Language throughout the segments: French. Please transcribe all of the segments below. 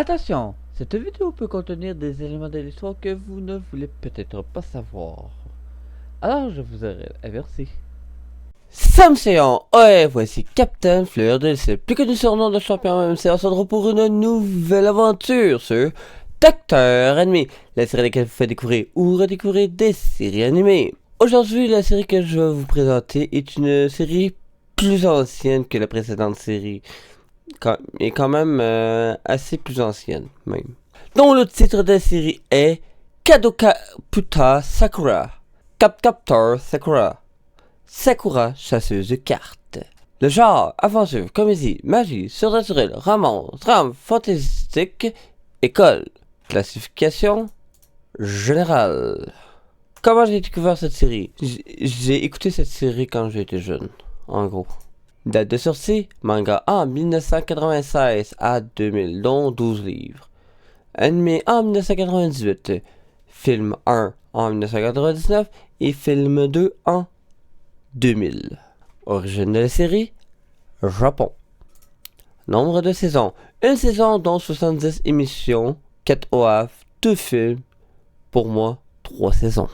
Attention, cette vidéo peut contenir des éléments de l'histoire que vous ne voulez peut-être pas savoir. Alors je vous aurais averti. Sam Séant, ouais, voici Captain Fleur de Lys, plus connu sur le nom de champion MMC, en se pour une nouvelle aventure sur Docteur Ennemi, la série dans laquelle vous fait découvrir ou redécouvrir des séries animées. Aujourd'hui, la série que je vais vous présenter est une série plus ancienne que la précédente série, et quand même assez plus ancienne même. Dont le titre de la série est Kadokaputa Sakura, Captor Sakura, Sakura chasseuse de cartes. Le genre, aventure, comédie, magie, surnaturel, romance, drame, fantastique, école. Classification générale. Comment j'ai découvert cette série? J'ai écouté cette série quand j'étais jeune, en gros. Date de sortie, manga en 1996 à 2000, dont 12 livres. Animé en 1998, film 1 en 1999 et film 2 en 2000. Origine de la série, Japon. Nombre de saisons, une saison dont 70 émissions, 4 OAV, 2 films, pour moi 3 saisons.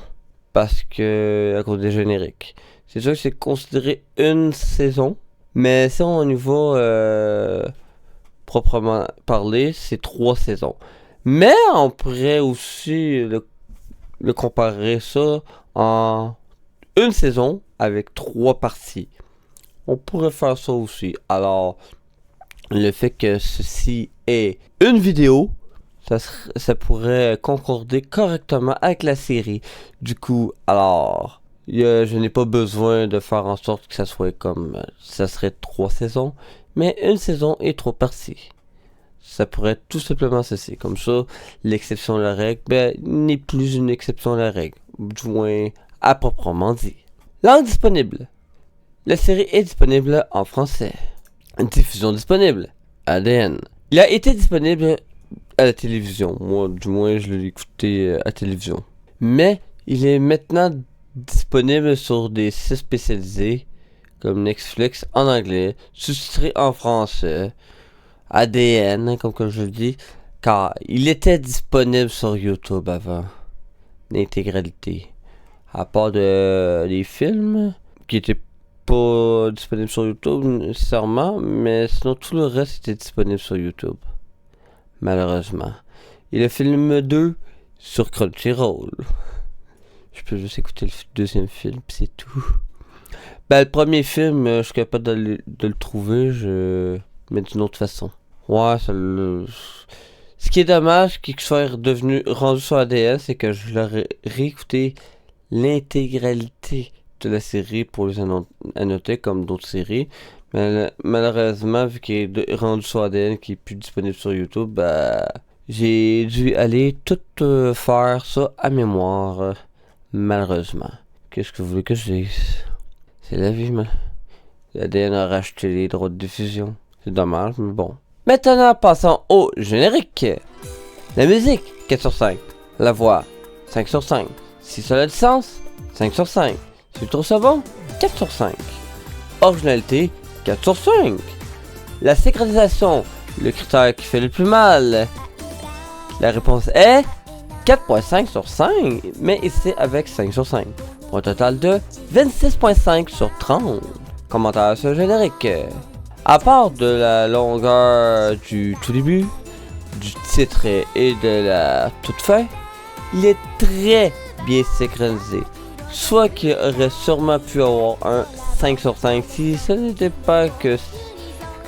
Parce que, à cause des génériques. C'est sûr que c'est considéré une saison, mais si on y va proprement parler, c'est 3 saisons. Mais on pourrait aussi le comparer ça en une saison avec 3 parties. On pourrait faire ça aussi. Alors, le fait que ceci est une vidéo, ça pourrait concorder correctement avec la série. Du coup, alors, je n'ai pas besoin de faire en sorte que ça soit comme, ça serait 3 saisons, mais une saison et 3 parties. Ça pourrait être tout simplement ceci. Comme ça, l'exception de la règle n'est plus une exception de la règle. Du moins, à proprement dit. Langue disponible. La série est disponible en français. Diffusion disponible. ADN. Il a été disponible à la télévision. Moi, du moins, je l'ai écouté à la télévision. Mais, il est maintenant disponible sur des sites spécialisés comme Netflix en anglais, sous-titré en français, ADN, comme je le dis, car il était disponible sur YouTube avant, l'intégralité. À part des films qui étaient pas disponibles sur YouTube nécessairement, mais sinon tout le reste était disponible sur YouTube. Malheureusement. Et le film 2 sur Crunchyroll. Je peux juste écouter le deuxième film, pis c'est tout. Le premier film, je suis capable de le trouver, mais d'une autre façon. Ouais, ce qui est dommage, qu'il soit rendu sur ADN, c'est que je l'aurais réécouté l'intégralité de la série pour les annoter comme d'autres séries. Mais malheureusement, vu qu'il est rendu sur ADN, qui est plus disponible sur YouTube, j'ai dû aller tout faire ça à mémoire. Malheureusement. Qu'est-ce que vous voulez que je dise? C'est la vie, mais l'ADN a racheté les droits de diffusion. C'est dommage, mais bon. Maintenant, passons au générique. La musique, 4 sur 5. La voix, 5 sur 5. Si ça a du sens, 5 sur 5. Si tu trouves ça bon, 4 sur 5. Originalité, 4 sur 5. La synchronisation, le critère qui fait le plus mal. La réponse est 4.5 sur 5, mais ici avec 5 sur 5. Pour un total de 26.5 sur 30. Commentaire sur le générique. À part de la longueur du tout début, du titre et de la toute fin, il est très bien synchronisé. Soit qu'il aurait sûrement pu avoir un 5 sur 5 si ce n'était pas que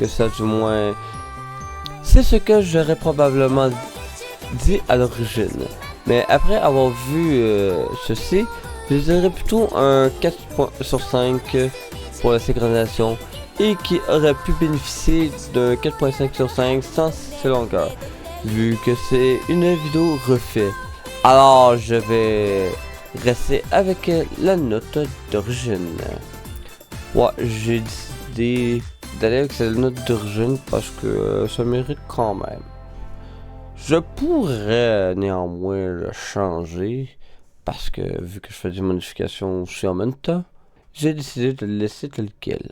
ça, du moins. C'est ce que j'aurais probablement dit à l'origine. Mais après avoir vu ceci, je dirais plutôt un 4 sur 5 pour la synchronisation et qui aurait pu bénéficier d'un 4.5 sur 5 sans ses longueurs, vu que c'est une vidéo refaite. Alors je vais rester avec la note d'origine. Ouais, j'ai décidé d'aller avec cette note d'origine parce que ça mérite quand même. Je pourrais néanmoins le changer parce que vu que je fais des modifications aussi en même temps, j'ai décidé de le laisser tel quel.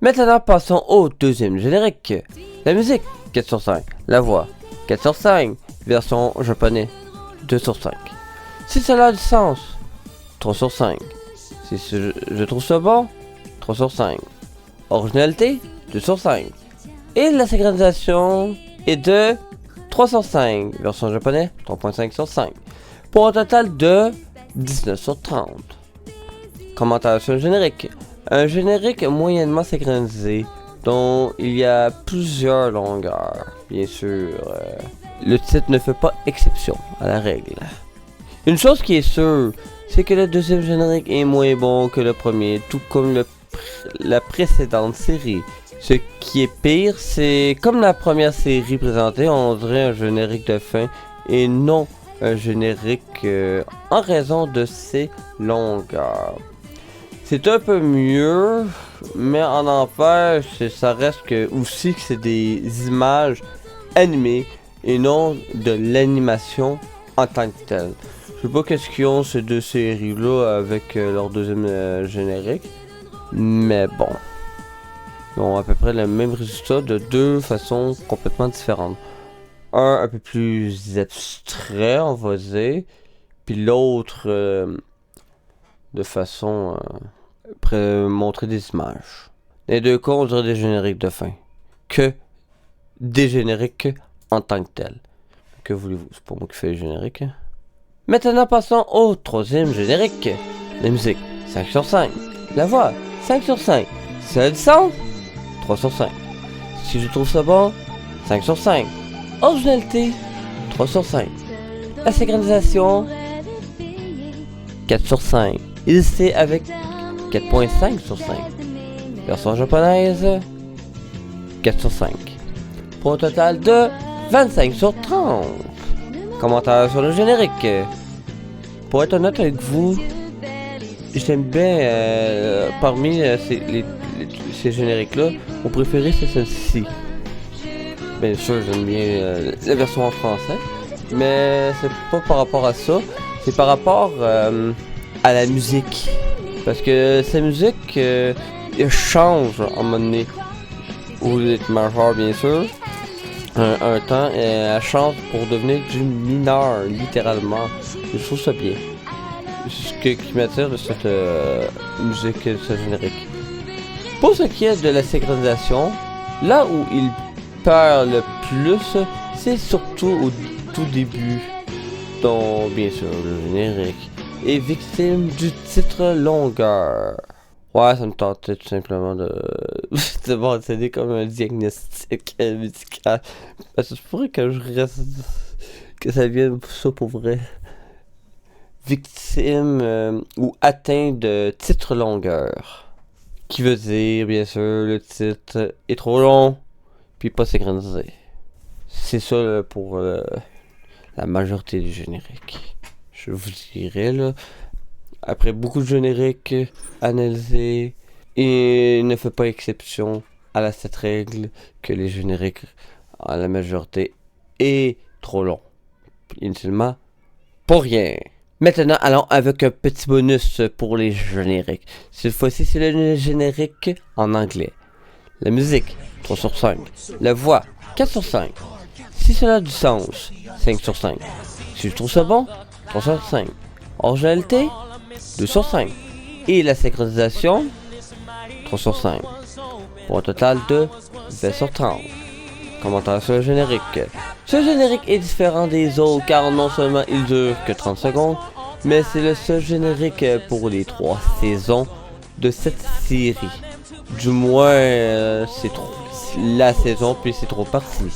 Maintenant passons au deuxième générique. La musique, 4 sur 5. La voix, 4 sur 5. Version japonais, 2 sur 5. Si cela a du sens, 3 sur 5. Si je trouve ça bon, 3 sur 5. Originalité, 2 sur 5. Et la synchronisation est de 3 sur 5. Version japonais, 3.5 sur 5. Pour un total de 19 sur 30. Commentaire sur le générique. Un générique moyennement synchronisé dont il y a plusieurs longueurs. Bien sûr, le titre ne fait pas exception à la règle. Une chose qui est sûre, c'est que le deuxième générique est moins bon que le premier, tout comme la précédente série. Ce qui est pire, c'est comme la première série présentée, on dirait un générique de fin et non un générique en raison de ses longueurs. C'est un peu mieux, mais en empêche, ça reste aussi que c'est des images animées et non de l'animation en tant que telle. Je sais pas qu'est-ce qu'ils ont ces deux séries-là avec leur deuxième générique, mais bon. Ils ont à peu près le même résultat de deux façons complètement différentes. Un peu plus abstrait, on va dire, puis l'autre de façon montrer des images. Dans les deux cas, on dirait des génériques de fin. Que des génériques en tant que tels. Que voulez-vous? C'est pas moi qui fais les génériques. Maintenant, passons au troisième générique. La musique, 5 sur 5. La voix, 5 sur 5. Si ça a du sens, 3 sur 5. Si je trouve ça bon, 5 sur 5. Originalité, 3 sur 5. La synchronisation, 4 sur 5. Illustré avec 4.5 sur 5. Version japonaise, 4 sur 5. Pour un total de 25 sur 30. Commentaire sur le générique. Pour être honnête avec vous, j'aime bien parmi ces génériques-là, mon préféré c'est celle-ci. Bien sûr, j'aime bien la version en français, mais c'est pas par rapport à ça, c'est par rapport à la musique. Parce que sa musique, elle change à un moment donné. Au lieu d'être majeur, bien sûr, un temps, elle change pour devenir du mineur, littéralement. Je trouve ça bien. C'est ce qui m'attire de cette musique, de ce générique. Pour ce qui est de la synchronisation, là où il perd le plus, c'est surtout au tout début, dont bien sûr le générique est victime du titre longueur. Ouais, ça me tentait tout simplement de mentionner comme un diagnostic médical. Parce que je pourrais que je reste, que ça vienne ça pour vrai. Victime ou atteint de titre longueur. Qui veut dire, bien sûr, le titre est trop long, puis pas synchronisé. C'est ça là, pour la majorité du générique. Je vous dirais là, après beaucoup de génériques analysés, il ne fait pas exception à cette règle que les génériques, en la majorité, est trop long. Inutilement, pour rien. Maintenant, allons avec un petit bonus pour les génériques. Cette fois-ci, c'est le générique en anglais. La musique, 3 sur 5. La voix, 4 sur 5. Si cela a du sens, 5 sur 5. Si je trouve ça bon, 3 sur 5. Originalité, 2 sur 5. Et la synchronisation, 3 sur 5. Pour un total de 20 sur 30. Commentaire sur le générique. Ce générique est différent des autres car non seulement il dure que 30 secondes, mais c'est le seul générique pour les 3 saisons de cette série. Du moins, c'est la saison puis c'est 3 parties.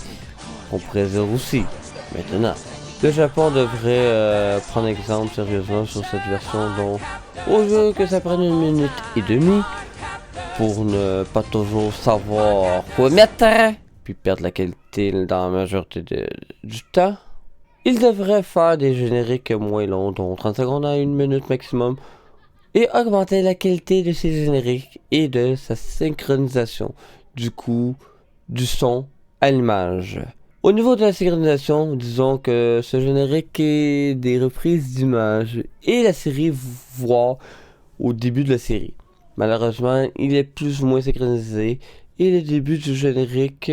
On pourrait dire aussi. Maintenant, le Japon devrait prendre exemple sérieusement sur cette version dont, au lieu que ça prenne 1 minute et demie, pour ne pas toujours savoir quoi mettre, puis perdre la qualité dans la majorité du temps, il devrait faire des génériques moins longs, dont 30 secondes à 1 minute maximum, et augmenter la qualité de ces génériques et de sa synchronisation, du coup, du son à l'image. Au niveau de la synchronisation, disons que ce générique est des reprises d'images et la série voit au début de la série. Malheureusement, il est plus ou moins synchronisé et le début du générique,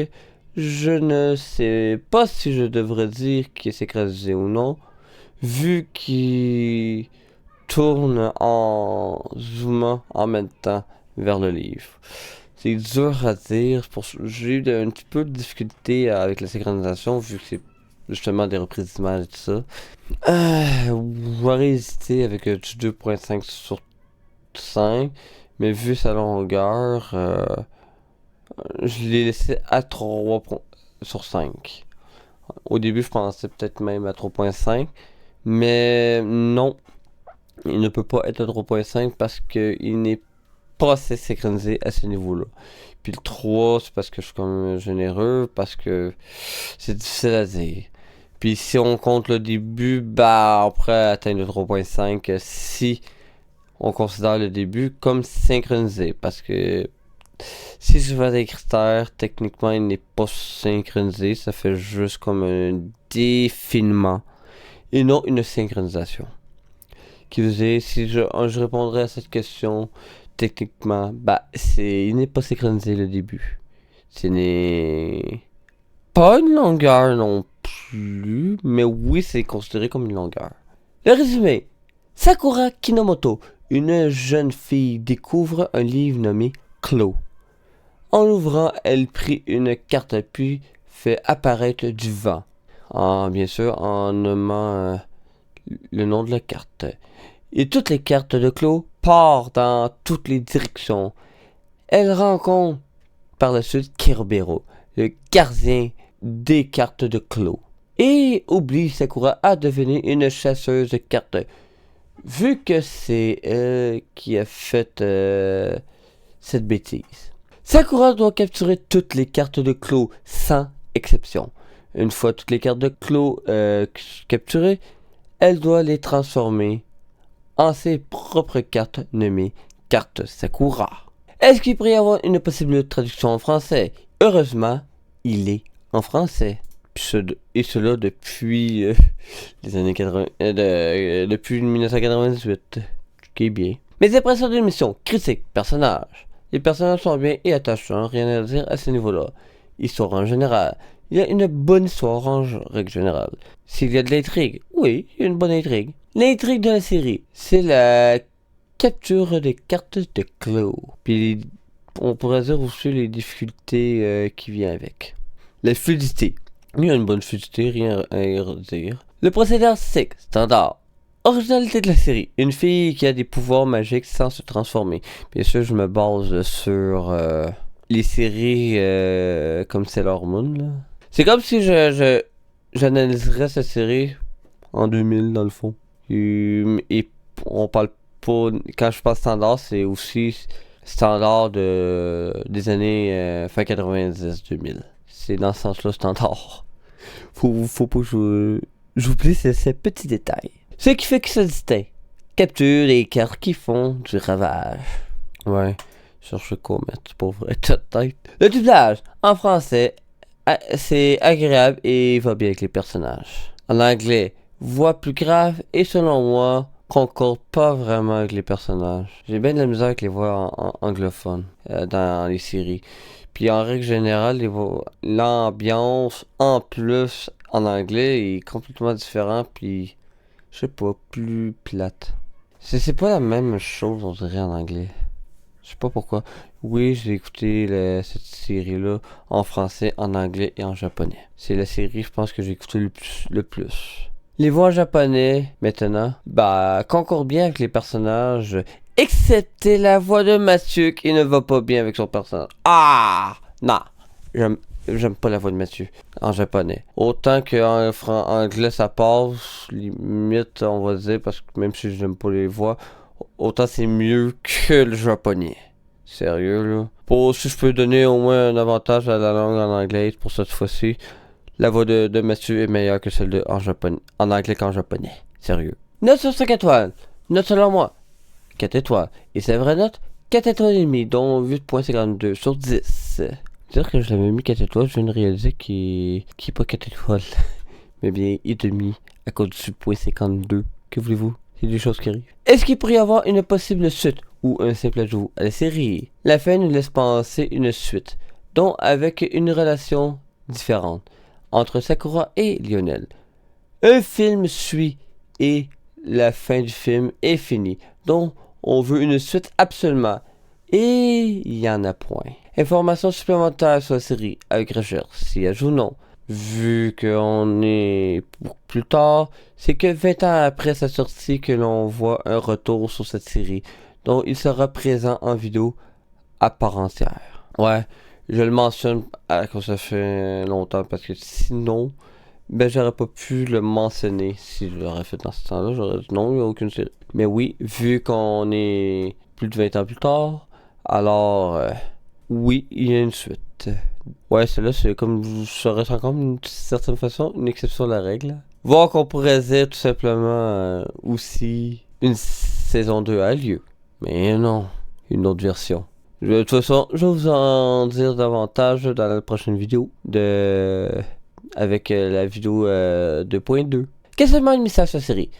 je ne sais pas si je devrais dire qu'il est synchronisé ou non, vu qu'il tourne en zoomant en même temps vers le livre. C'est dur à dire, j'ai eu un petit peu de difficulté avec la synchronisation, vu que c'est justement des reprises d'images et tout ça. J'aurais hésité avec du 2.5 sur 5, mais vu sa longueur, je l'ai laissé à 3 sur 5. Au début, je pensais peut-être même à 3.5, mais non, il ne peut pas être à 3.5 parce qu'il n'est pas assez synchronisé à ce niveau-là. Puis le 3, c'est parce que je suis comme généreux, parce que c'est difficile à dire. Puis si on compte le début, bah on pourrait atteindre le 3.5 si on considère le début comme synchronisé. Parce que si je fais des critères, techniquement il n'est pas synchronisé, ça fait juste comme un défilement et non une synchronisation. Qui veut dire, si je répondrais à cette question, techniquement, bah il n'est pas synchronisé le début. Ce n'est pas une longueur non plus, mais oui, c'est considéré comme une longueur. Le résumé. Sakura Kinomoto, une jeune fille, découvre un livre nommé Clos. En l'ouvrant, elle prit une carte puis fait apparaître du vent. Bien sûr, en nommant le nom de la carte. Et toutes les cartes de Clos partent dans toutes les directions. Elle rencontre par la suite Kerberos, le gardien des cartes de Clos, et oblige Sakura à devenir une chasseuse de cartes, vu que c'est elle qui a fait cette bêtise. Sakura doit capturer toutes les cartes de Clos sans exception. Une fois toutes les cartes de Clos capturées, elle doit les transformer en ses propres cartes nommées cartes Sakura. Est-ce qu'il pourrait y avoir une possible traduction en français? Heureusement, il est en français. Et cela depuis les années 80, depuis 1998, ce qui est bien. Mes impressions de l'émission, critique, personnages. Les personnages sont bien et attachants, rien à dire à ce niveau-là. Histoire en général. Il y a une bonne histoire en règle générale. S'il y a de l'intrigue, oui, il y a une bonne intrigue. L'intrigue de la série, c'est la capture des cartes de Clos. Puis on pourrait dire aussi les difficultés qui viennent avec. La fluidité. Il y a une bonne fluidité, rien à dire. Le procédé artistique, standard. Originalité de la série. Une fille qui a des pouvoirs magiques sans se transformer. Bien sûr, je me base sur les séries comme Sailor Moon. Là. C'est comme si j'analyserais cette série en 2000 dans le fond. Et on parle pas... Quand je parle standard, c'est aussi standard des années fin 90-2000. C'est dans ce sens-là standard. Faut pas que j'oublie ces petits détails. Ce qui fait que ça distingue. Capture des cartes qui font du ravage. Ouais, cherche quoi mettre pour être tête. Le doublage en français, c'est agréable et va bien avec les personnages. En anglais, voix plus grave et selon moi, concorde pas vraiment avec les personnages. J'ai bien de la misère avec les voix anglophones dans les séries. Puis en règle générale, l'ambiance en plus en anglais est complètement différente. Puis je sais pas, plus plate. C'est pas la même chose, on dirait, en anglais. Je sais pas pourquoi. Oui, j'ai écouté cette série-là en français, en anglais et en japonais. C'est la série, je pense, que j'ai écouté le plus. Les voix en japonais, maintenant, concordent bien avec les personnages, excepté la voix de Mathieu qui ne va pas bien avec son personnage. Ah! Non! J'aime pas la voix de Mathieu en japonais. Autant qu'en anglais ça passe, limite on va dire, parce que même si j'aime pas les voix, autant c'est mieux que le japonais. Sérieux là. Si je peux donner au moins un avantage à la langue en anglais pour cette fois-ci, la voix de Mathieu est meilleure que celle en anglais qu'en japonais. Sérieux. Note sur 5 étoiles. Note selon moi. 4 étoiles. Et c'est vraie note, 4 étoiles et demie, dont 8.52 sur 10. Dire que je l'avais mis 4 étoiles, je viens de réaliser qu'il est pas 4 étoiles. Mais bien, et demi, à cause du point 52. Que voulez-vous? C'est des choses qui arrivent. Est-ce qu'il pourrait y avoir une possible suite ou un simple ajout à la série? La fin nous laisse penser une suite, dont avec une relation différentes entre Sakura et Lionel. Un film suit et la fin du film est finie. Donc, on veut une suite absolument. Et il y en a point. Informations supplémentaires sur la série avec recherche, si elle joue ou non. Vu qu'on est plus tard, c'est que 20 ans après sa sortie que l'on voit un retour sur cette série. Donc, il sera présent en vidéo à part entière. Ouais, je le mentionne à cause ça fait longtemps parce que sinon, ben j'aurais pas pu le mentionner si je l'aurais fait dans ce temps-là. J'aurais dit non, il n'y a aucune série. Mais oui, vu qu'on est plus de 20 ans plus tard, alors oui, il y a une suite. Ouais, celle-là, c'est comme, ça reste encore d'une certaine façon une exception à la règle. Voir qu'on pourrait dire tout simplement aussi une saison 2 a lieu. Mais non, une autre version. De toute façon, je vais vous en dire davantage dans la prochaine vidéo avec la vidéo 2.2. Questionnement émissaire sur la série.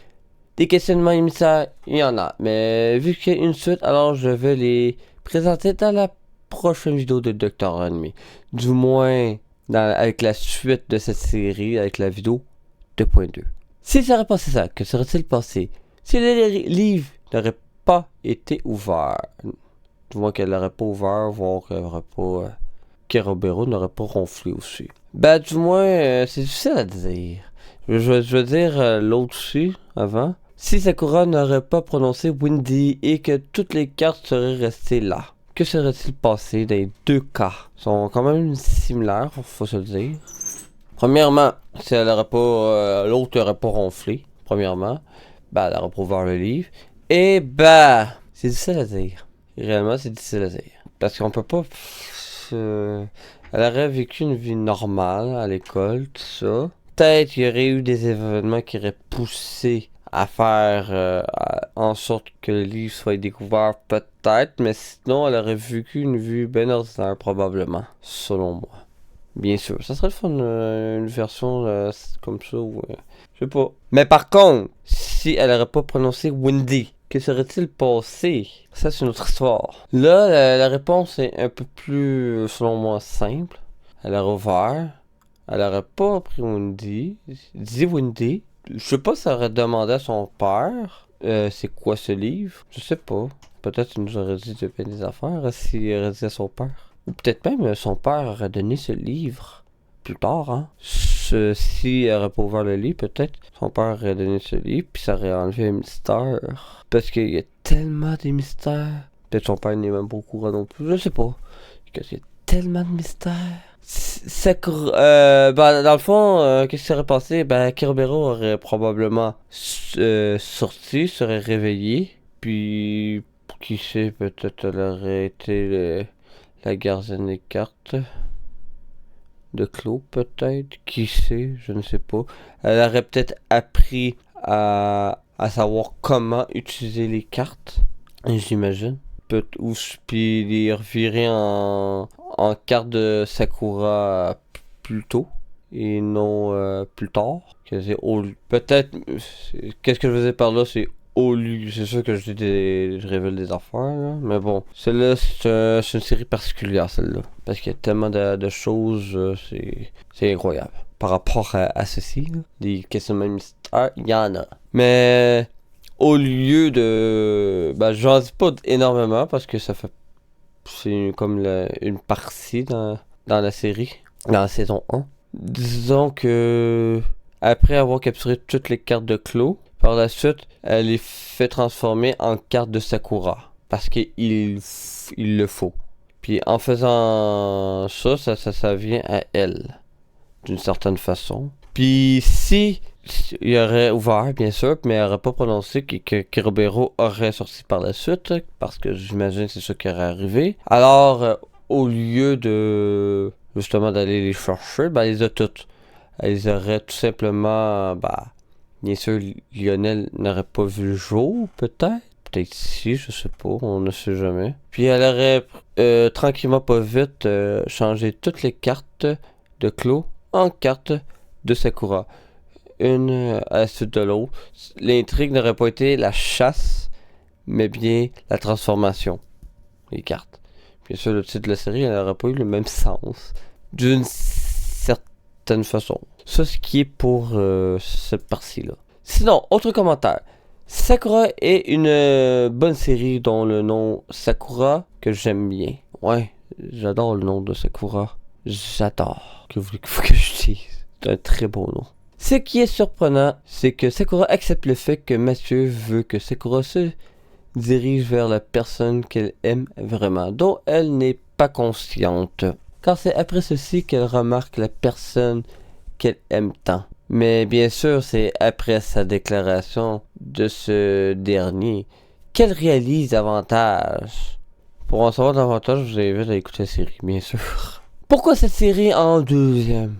Des questionnements émissaires, il y en a. Mais vu qu'il y a une suite, alors je vais les présenter dans la prochaine vidéo de Dr. Anime. Du moins, avec la suite de cette série, avec la vidéo 2.2. S'il serait passé ça, que serait-il passé si les livres n'auraient pas été ouverts? Du moins qu'elle n'aurait pas ouvert, voire qu'elle n'aurait pas... Kerobero n'aurait pas ronflé aussi. Ben, du moins, c'est difficile à dire. Je veux dire l'autre aussi, avant. Si Sakura n'aurait pas prononcé Windy et que toutes les cartes seraient restées là, que serait-il passé dans les deux cas? Ils sont quand même similaires, faut se le dire. Premièrement, si elle n'aurait pas... l'autre n'aurait pas ronflé, premièrement, ben, elle n'aurait pas ouvert le livre. Et ben, c'est difficile à dire. Réellement, c'est difficile à dire. Parce qu'on peut pas... elle aurait vécu une vie normale à l'école, tout ça. Peut-être qu'il y aurait eu des événements qui auraient poussé à faire en sorte que le livre soit découvert, peut-être. Mais sinon, elle aurait vécu une vie bien ordinaire, probablement. Selon moi. Bien sûr. Ça serait le fun, une version comme ça. Je sais pas. Mais par contre, si elle aurait pas prononcé Windy... Que serait-il passé? Ça, c'est une autre histoire. Là, la réponse est un peu plus, selon moi, simple. Elle a ouvert. Elle aurait pas pris Wendy. Dit Wendy. Je sais pas si elle aurait demandé à son père c'est quoi ce livre. Je sais pas. Peut-être qu'il nous aurait dit de bien des affaires s'il aurait dit à son père. Ou peut-être même son père aurait donné ce livre plus tard, hein. Si elle aurait pas ouvert le livre, peut-être son père aurait donné ce livre, puis ça aurait enlevé un mystère. Parce qu'il y a tellement de mystères. Peut-être son père n'est même pas au courant non plus, je sais pas. Parce qu'il y a tellement de mystères. Ben, dans le fond, qu'est-ce qui serait passé? Ben, Kerobero aurait probablement sorti, serait réveillé, puis qui sait, peut-être elle aurait été la gardienne des cartes. De Clos, peut-être, qui sait, je ne sais pas. Elle aurait peut-être appris à savoir comment utiliser les cartes, j'imagine. Puis les revirer en cartes de Sakura plus tôt et non plus tard. Peut-être, qu'est-ce que je veux dire par là, c'est au lieu, c'est sûr que je révèle des affaires, là. Mais bon, celle-là, c'est une série particulière, celle-là. Parce qu'il y a tellement de choses, c'est incroyable. Par rapport à ceci, là, des questionnements mystères, il y en a. Mais au lieu de... Ben, j'en dis pas énormément parce que c'est comme une partie dans la série, dans la saison 1. Disons que... Après avoir capturé toutes les cartes de Clos, par la suite, elle les fait transformer en cartes de Sakura. Parce qu'il le faut. Puis en faisant ça vient à elle. D'une certaine façon. Puis si il aurait ouvert, bien sûr, mais elle n'aurait pas prononcé que Kerobero aurait sorti par la suite. Parce que j'imagine que c'est ça qui aurait arrivé. Alors, au lieu de justement d'aller les chercher, ben, elle les a toutes. Elle les aurait tout simplement... bien sûr, Lionel n'aurait pas vu le jour, peut-être. Peut-être si, je sais pas, on ne sait jamais. Puis elle aurait tranquillement pas vite changé toutes les cartes de Clos en cartes de Sakura. Une à la suite de l'autre. L'intrigue n'aurait pas été la chasse, mais bien la transformation. Les cartes. Bien sûr, le titre de la série n'aurait pas eu le même sens. D'une certaine certaine façon. Ça, ce qui est pour cette partie-là. Sinon, autre commentaire. Sakura est une bonne série dont le nom Sakura que j'aime bien. Ouais, j'adore le nom de Sakura. J'adore. Que voulez-vous que je dise? C'est un très beau nom. Ce qui est surprenant, c'est que Sakura accepte le fait que Mathieu veut que Sakura se dirige vers la personne qu'elle aime vraiment, dont elle n'est pas consciente. Car c'est après ceci qu'elle remarque la personne qu'elle aime tant. Mais bien sûr, c'est après sa déclaration de ce dernier qu'elle réalise davantage. Pour en savoir davantage, je vous invite à écouter la série, bien sûr. Pourquoi cette série en deuxième?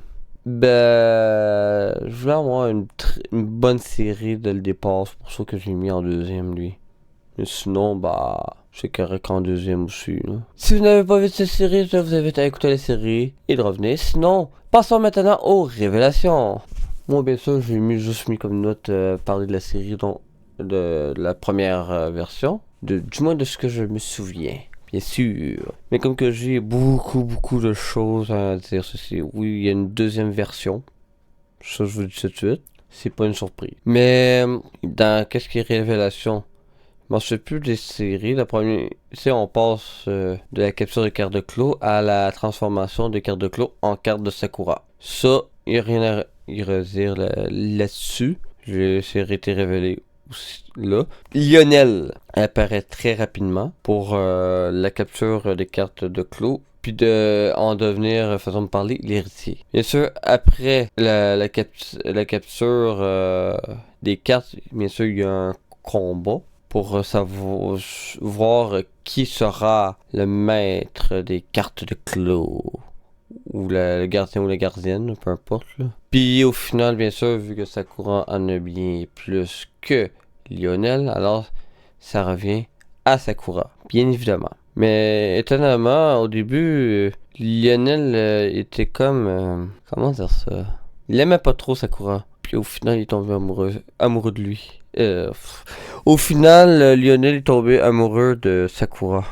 Je voulais avoir une bonne série dès le départ, c'est pour ça que j'ai mis en deuxième, lui. Mais sinon, c'est correct en deuxième aussi, là. Si vous n'avez pas vu cette série, je vous invite à écouter la série et de revenir. Sinon, passons maintenant aux révélations. Moi, bien sûr, j'ai juste mis comme note parler de la série de la première version. Du moins de ce que je me souviens. Bien sûr. Mais comme que j'ai beaucoup de choses à dire ceci. Oui, il y a une deuxième version. Ça, je vous dis tout de suite. C'est pas une surprise. Mais dans qu'est-ce qui est révélation? Je m'en souviens plus des séries. La première, on passe de la capture de carte de Clos à la transformation de carte de Clos en carte de Sakura. Ça, il n'y a rien à redire là-dessus. C'est été révélé aussi là. Lionel apparaît très rapidement pour la capture des cartes de Clos. Puis en devenir, façon de parler, l'héritier. Bien sûr, après la capture des cartes, bien sûr, il y a un combat pour savoir qui sera le maître des cartes de Clos. Ou le gardien ou la gardienne, peu importe. Là. Puis au final, bien sûr, vu que Sakura en a bien plus que Lionel, alors ça revient à Sakura, bien évidemment. Mais étonnamment, au début, Lionel était comme... comment dire ça? Il aimait pas trop Sakura. Puis au final, il est tombé amoureux de lui. Au final, Lionel est tombé amoureux de Sakura.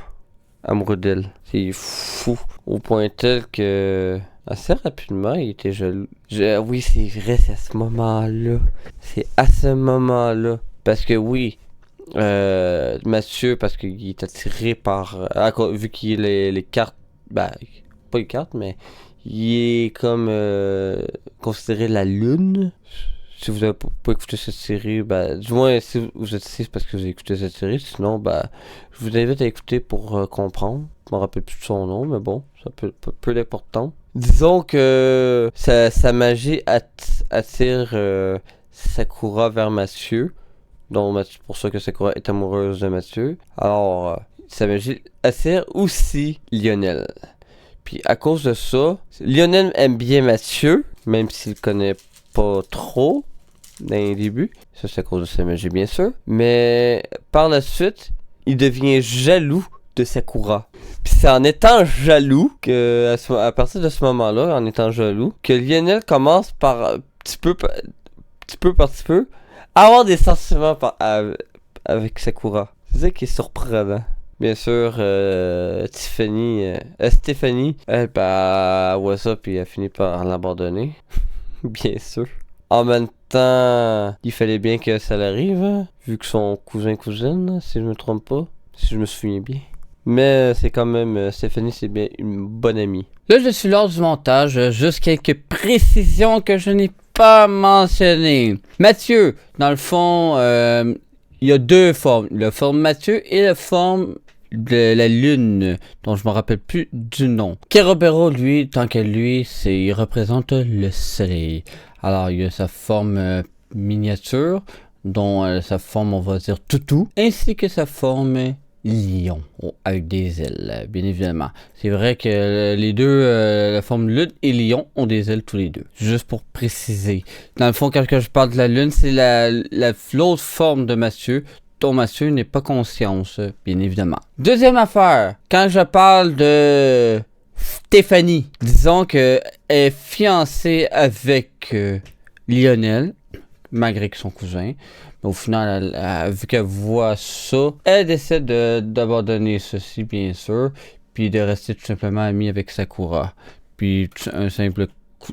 Amoureux d'elle. C'est fou. Au point tel que... assez rapidement, il était jaloux. Oui, c'est vrai, c'est à ce moment-là. C'est à ce moment-là. Parce que oui... Mathieu, parce qu'il est attiré par... vu qu'il a les cartes... pas les cartes, mais... il est comme... considéré la lune. Si vous n'avez pas écouté cette série, du moins si vous êtes ici, c'est parce que vous avez écouté cette série. Sinon, je vous invite à écouter pour comprendre. Je me rappelle plus de son nom, mais bon, ça peut peu d'importance. Disons que sa magie attire Sakura vers Mathieu. Donc, pour ça que Sakura est amoureuse de Mathieu. Alors, sa magie attire aussi Lionel. Puis à cause de ça, Lionel aime bien Mathieu, même s'il connaît pas trop dans les débuts. Ça, c'est à cause de sa magie, bien sûr. Mais par la suite, il devient jaloux de Sakura. Puis c'est en étant jaloux que, à partir de ce moment-là, en étant jaloux, que Lionel commence par petit peu par petit peu, à avoir des sentiments avec Sakura. C'est ça qui est surprenant. Bien sûr, Stéphanie, elle, ouais ça, puis elle finit par l'abandonner. Bien sûr. En même temps, il fallait bien que ça l'arrive, hein, vu que son cousin-cousine, si je me trompe pas, si je me souviens bien. Mais c'est quand même, Stéphanie, c'est bien une bonne amie. Là, je suis lors du montage, juste quelques précisions que je n'ai pas mentionnées. Mathieu, dans le fond, il y a deux formes. La forme Mathieu et la forme de la lune, dont je me rappelle plus du nom. Kerobero, lui, tant que lui, il représente le soleil. Alors, il y a sa forme miniature, dont sa forme, on va dire, toutou, ainsi que sa forme lion, avec des ailes, bien évidemment. C'est vrai que les deux, la forme lune et lion, ont des ailes tous les deux. Juste pour préciser. Dans le fond, quand je parle de la lune, c'est l'autre forme de Mathieu, dont Mathieu n'est pas conscience, bien évidemment. Deuxième affaire, quand je parle de Stéphanie, disons qu'elle est fiancée avec Lionel, malgré que son cousin. Mais au final, vu qu'elle voit ça, elle décide d'abandonner ceci, bien sûr, puis de rester tout simplement amie avec Sakura. Puis un simple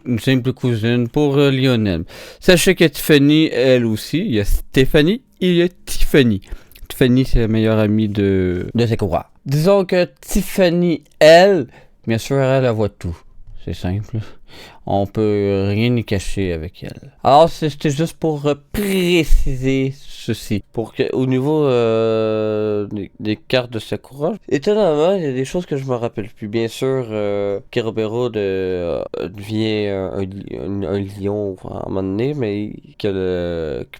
une simple cousine pour Lionel. Sachez que Tiffany, elle aussi, il y a Stéphanie et il y a Tiffany. Tiffany, c'est la meilleure amie de Sakura. Disons que Tiffany, elle, bien sûr, elle voit tout. C'est simple. On peut rien y cacher avec elle. Alors, c'était juste pour préciser ceci. Pour que, au niveau des cartes de Sakura, étonnamment, il y a des choses que je me rappelle plus. Bien sûr, Kerobero devient un lion à un moment donné, mais qui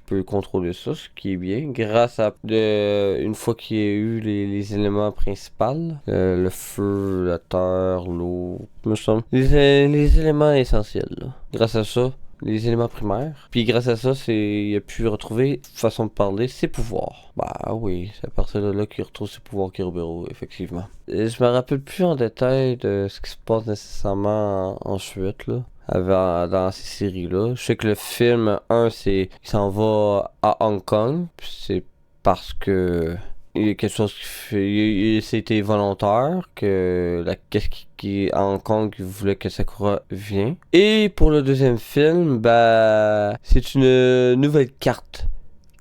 peut contrôler ça, ce qui est bien. Grâce à une fois qu'il y a eu les éléments principaux, le feu, la terre, l'eau, me semble. Les éléments essentiels, là. Grâce à ça, les éléments primaires. Puis grâce à ça, il a pu retrouver, façon de parler, ses pouvoirs. Bah oui, c'est à partir de là qu'il retrouve ses pouvoirs Kerobero, effectivement. Et je me rappelle plus en détail de ce qui se passe nécessairement ensuite, là. Dans ces séries-là. Je sais que le film 1, il s'en va à Hong Kong. C'est parce que il y a quelque chose qui fait. C'était volontaire que qu'est-ce qui à Hong Kong voulait que Sakura vienne. Et pour le deuxième film, bah c'est une nouvelle carte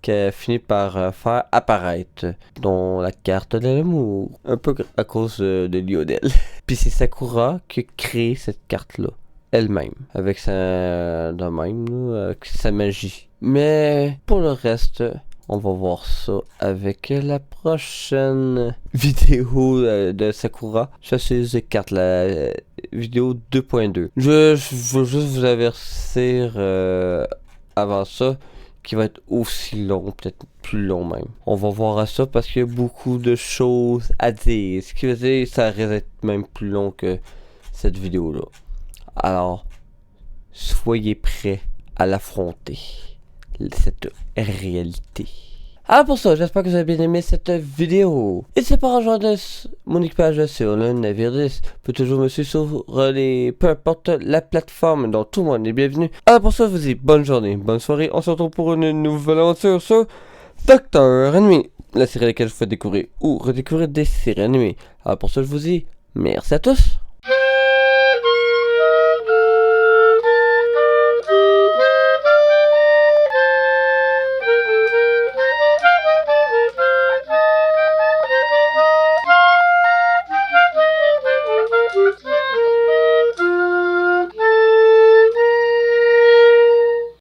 qu'elle finit par faire apparaître, dont la carte de l'amour, un peu à cause de Lionel. Puis c'est Sakura qui a créé cette carte-là elle-même, avec avec sa magie. Mais pour le reste, on va voir ça avec la prochaine vidéo de Sakura. Ça, c'est The Card, la vidéo 2.2. Je veux juste vous avertir avant ça, qui va être aussi long, peut-être plus long même. On va voir à ça parce qu'il y a beaucoup de choses à dire. Ce qui veut dire que ça risque d'être même plus long que cette vidéo-là. Alors, soyez prêts à l'affronter, cette réalité. Alors pour ça, j'espère que vous avez bien aimé cette vidéo. N'hésitez pas à rejoindre mon équipage sur le navire 10. Vous pouvez toujours me suivre sur peu importe la plateforme dont tout le monde est bienvenu. Alors pour ça, je vous dis bonne journée, bonne soirée. On se retrouve pour une nouvelle aventure sur Docteur Ennemi, la série à laquelle je vous fais découvrir ou redécouvrir des séries animées. Alors pour ça, je vous dis merci à tous.